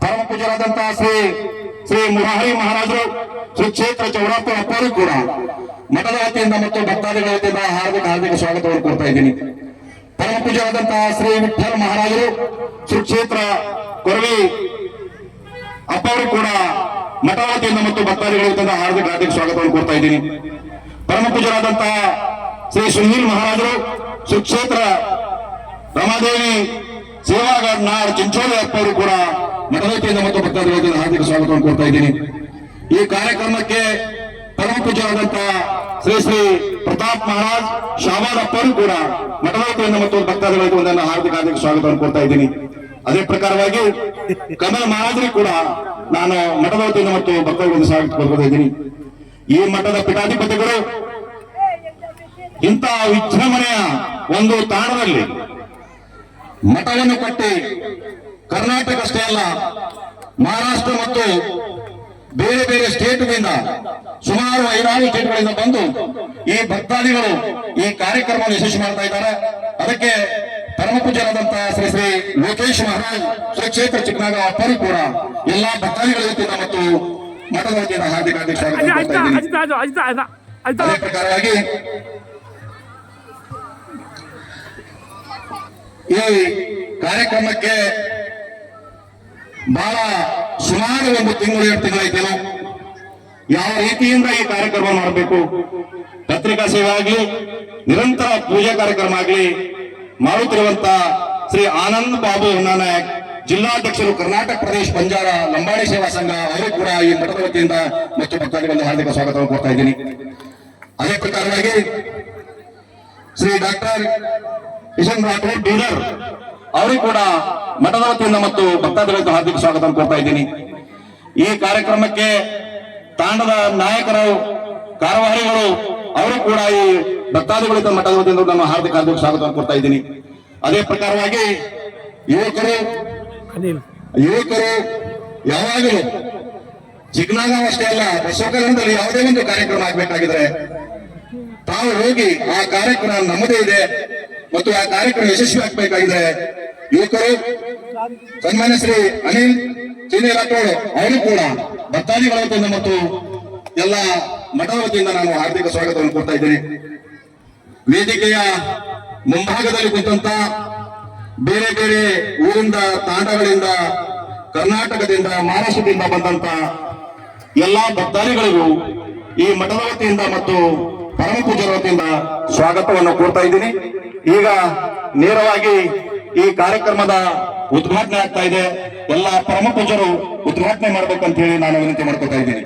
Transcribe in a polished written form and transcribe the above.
ಪರಮ ಪೂಜ್ಯರಾದಂತಹ ಶ್ರೀ ಮುರಾರಿ ಮಹಾರಾಜರು ಶ್ರೀ ಕ್ಷೇತ್ರ ಚೌಡಪ್ಪ ಅಪ್ಪರು ಕೂಡ ಮಠದ ವತಿಯಿಂದ ಮತ್ತು ಭಕ್ತಾದಿಗಳ ವತಿಯಿಂದ ಹಾರ್ದಿಕ ಸ್ವಾಗತವನ್ನು ಕೊಡ್ತಾ ಇದ್ದೀನಿ. ಪರಮ ಪೂಜ್ಯರಾದಂತಹ ಶ್ರೀ ವಿಠ್ಠಲ ಮಹಾರಾಜರು ಶ್ರೀ ಕ್ಷೇತ್ರ ಕೊರವಿ ಅಪ್ಪರು ಕೂಡ ಮಠದ ವತಿಯಿಂದ ಮತ್ತು ಭಕ್ತಾದಿಗಳ ವತಿಯಿಂದ ಹಾರ್ದಿಕ ಸ್ವಾಗತವನ್ನು ಕೊಡ್ತಾ ಇದ್ದೀನಿ. ಪರಮ ಪೂಜ್ಯರಾದಂತಹ ಶ್ರೀ ಸುನೀಲ್ ಮಹಾರಾಜರು ಶ್ರೀ ಕ್ಷೇತ್ರ ರಮಾದೇವಿ ಸೇವಾಗಾರ್ ನಾಡ್ ಚಿಂಚೋಳಿ ಅಪ್ಪರು ಕೂಡ ಮಠದ ವತಿಯಿಂದ ಮತ್ತು ಭಕ್ತಾದಿಗಳ ವತಿಯಿಂದ ಹಾರ್ದಿಕ ಸ್ವಾಗತವನ್ನು ಕೊಡ್ತಾ ಇದ್ದೀನಿ. ಈ ಕಾರ್ಯಕ್ರಮಕ್ಕೆ ಪರಮ ಪೂಜ್ಯರಾದಂತಹ ಶ್ರೀ ಪ್ರತಾಪ್ ಮಹಾರಾಜ್ ಶಾಬಾದ್ ಅಪ್ಪರು ಕೂಡ ಮಠದ ವತಿಯಿಂದ ಮತ್ತು ಭಕ್ತಾದಿಗಳ ವತಿಯಿಂದ ಹಾರ್ದಿಕ ಸ್ವಾಗತವನ್ನು ಕೊಡ್ತಾ ಇದ್ದೀನಿ. ಅದೇ ಪ್ರಕಾರವಾಗಿ ಕಮಲ್ ಮಹಾರಾಜರು ಕೂಡ ನಾನು ಮಠದ ವತಿಯಿಂದ ಮತ್ತು ಭಕ್ತಾದಿಗಳಿಂದ ಸ್ವಾಗತ ಕೊಡ್ತಾ ಇದ್ದೀನಿ. ಈ ಮಠದ ಪೀಠಾಧಿಪತಿಗಳು ಇಂತಹ ವಿಜೃಂಭಣೆಯ ಒಂದು ತಾಣದಲ್ಲಿ ಮಠವನ್ನು ಕಟ್ಟಿ ಕರ್ನಾಟಕ ಅಷ್ಟೇ ಅಲ್ಲ ಮಹಾರಾಷ್ಟ್ರ ಮತ್ತು ಬೇರೆ ಬೇರೆ ಸ್ಟೇಟ್ಗಳಿಂದ ಸುಮಾರು 5-6 ಸ್ಟೇಟ್ಗಳಿಂದ ಬಂದು ಈ ಭಕ್ತಾದಿಗಳು ಈ ಕಾರ್ಯಕ್ರಮವನ್ನು ಯಶಸ್ವಿ ಮಾಡ್ತಾ ಇದ್ದಾರೆ. ಅದಕ್ಕೆ ಪರಮ ಪೂಜ್ಯರಾದಂತಹ ಶ್ರೀ ಲೋಕೇಶ್ ಮಹಾರಾಜ್ ಶ್ರೀ ಕ್ಷೇತ್ರ ಚಿಕ್ಕನಾಗ ಅಪ್ಪರು ಕೂಡ ಎಲ್ಲಾ ಭಕ್ತಾದಿಗಳ ವತಿಯಿಂದ ಮತ್ತು ಮಠದ ವತಿಯಿಂದ ಹಾರ್ದಿಕ ಸ್ವಾಗತ. ಅದೇ ಪ್ರಕಾರವಾಗಿ ಈ ಕಾರ್ಯಕ್ರಮಕ್ಕೆ ಬಹಳ ಸುಮಾರು 1 ತಿಂಗಳು 2 ತಿಂಗಳಾಯ್ತೇನೋ ಯಾವ ರೀತಿಯಿಂದ ಈ ಕಾರ್ಯಕ್ರಮ ಮಾಡಬೇಕು, ಪತ್ರಿಕಾ ಸೇವೆ ಆಗಲಿ ನಿರಂತರ ಪೂಜಾ ಕಾರ್ಯಕ್ರಮ ಆಗಲಿ ಮಾಡುತ್ತಿರುವಂತ ಶ್ರೀ ಆನಂದ್ ಬಾಬು ನಾಯಕ್ ಜಿಲ್ಲಾಧ್ಯಕ್ಷರು ಕರ್ನಾಟಕ ಪ್ರದೇಶ ಬಂಜಾರ ಲಂಬಾಣಿ ಸೇವಾ ಸಂಘ ಅವರು ಕೂಡ ಈ ಮಠದ ವತಿಯಿಂದ ಮತ್ತು ಭಕ್ತಾದಿಗಳಿಂದ ಹಾರ್ದಿಕ ಸ್ವಾಗತವನ್ನು ಕೊಡ್ತಾ ಇದ್ದೀನಿ. ಅದೇ ಪ್ರಕಾರವಾಗಿ ಶ್ರೀ ಡಾಕ್ಟರ್ ಕಿಶನ್ ರಾಠೋಡ್ ಬೀದರ್ ಅವರು ಕೂಡ ಮಠದ ವತಿಯಿಂದ ಮತ್ತು ಭಕ್ತಾದಿಗಳಿಂದ ಹಾರ್ದಿಕ ಸ್ವಾಗತವನ್ನು ಕೊಡ್ತಾ ಇದ್ದೀನಿ. ಈ ಕಾರ್ಯಕ್ರಮಕ್ಕೆ ತಾಂಡದ ನಾಯಕರು ಕಾರವಾರಿಗಳು ಅವರು ಕೂಡ ಈ ಭಕ್ತಾದಿಗಳಿಂದ ಮಠದ ವತಿಯಿಂದ ನಾನು ಹಾರ್ದಿಕ ಸ್ವಾಗತವನ್ನು ಕೊಡ್ತಾ ಇದ್ದೀನಿ. ಅದೇ ಪ್ರಕಾರವಾಗಿ ಯುವಕರು ಯಾವಾಗಲೂ ಚಿಕ್ಕನಾಗಾಂವ್ ಅಷ್ಟೇ ಅಲ್ಲ ಬಸವಕಲ್ಯಾಣದಲ್ಲಿ ಯಾವುದೇ ಒಂದು ಕಾರ್ಯಕ್ರಮ ಆಗ್ಬೇಕಾಗಿದ್ರೆ ತಾವು ಹೋಗಿ ಆ ಕಾರ್ಯಕ್ರಮ ನಮ್ಮದೇ ಇದೆ ಮತ್ತು ಆ ಕಾರ್ಯಕ್ರಮ ಯಶಸ್ವಿ ಆಗ್ಬೇಕಾಗಿದೆ ಯುವಕರು ಸನ್ಮಾನ್ಯ ಶ್ರೀ ಅನಿಲ್ ಚೀನಿ ರಾಠೋಡ್ ಅವರು ಕೂಡ ಭಕ್ತಾದಿಗಳ ವತಿಯಿಂದ ಮತ್ತು ಎಲ್ಲ ಮಠದ ವತಿಯಿಂದ ನಾನು ಹಾರ್ದಿಕ ಸ್ವಾಗತವನ್ನು ಕೊಡ್ತಾ ಇದ್ದೇನೆ. ವೇದಿಕೆಯ ಮುಂಭಾಗದಲ್ಲಿ ಕುಂತ ಬೇರೆ ಬೇರೆ ಊರಿಂದ ತಾಂಡಗಳಿಂದ ಕರ್ನಾಟಕದಿಂದ ಮಹಾರಾಷ್ಟ್ರದಿಂದ ಬಂದಂತ ಎಲ್ಲಾ ಭಕ್ತಾದಿಗಳಿಗೂ ಈ ಮಠದ ವತಿಯಿಂದ ಮತ್ತು ಪರಮ ಪೂಜ್ಯರ ವತಿಯಿಂದ ಸ್ವಾಗತವನ್ನು ಕೊಡ್ತಾ ಇದ್ದೀನಿ. ಈಗ ನೇರವಾಗಿ ಈ ಕಾರ್ಯಕ್ರಮದ ಉದ್ಘಾಟನೆ ಆಗ್ತಾ ಇದೆ. ಎಲ್ಲ ಪರಮ ಪೂಜ್ಯರು ಉದ್ಘಾಟನೆ ಮಾಡ್ಬೇಕಂತ ಹೇಳಿ ನಾನು ವಿನಂತಿ ಮಾಡ್ಕೊತಾ ಇದ್ದೀನಿ.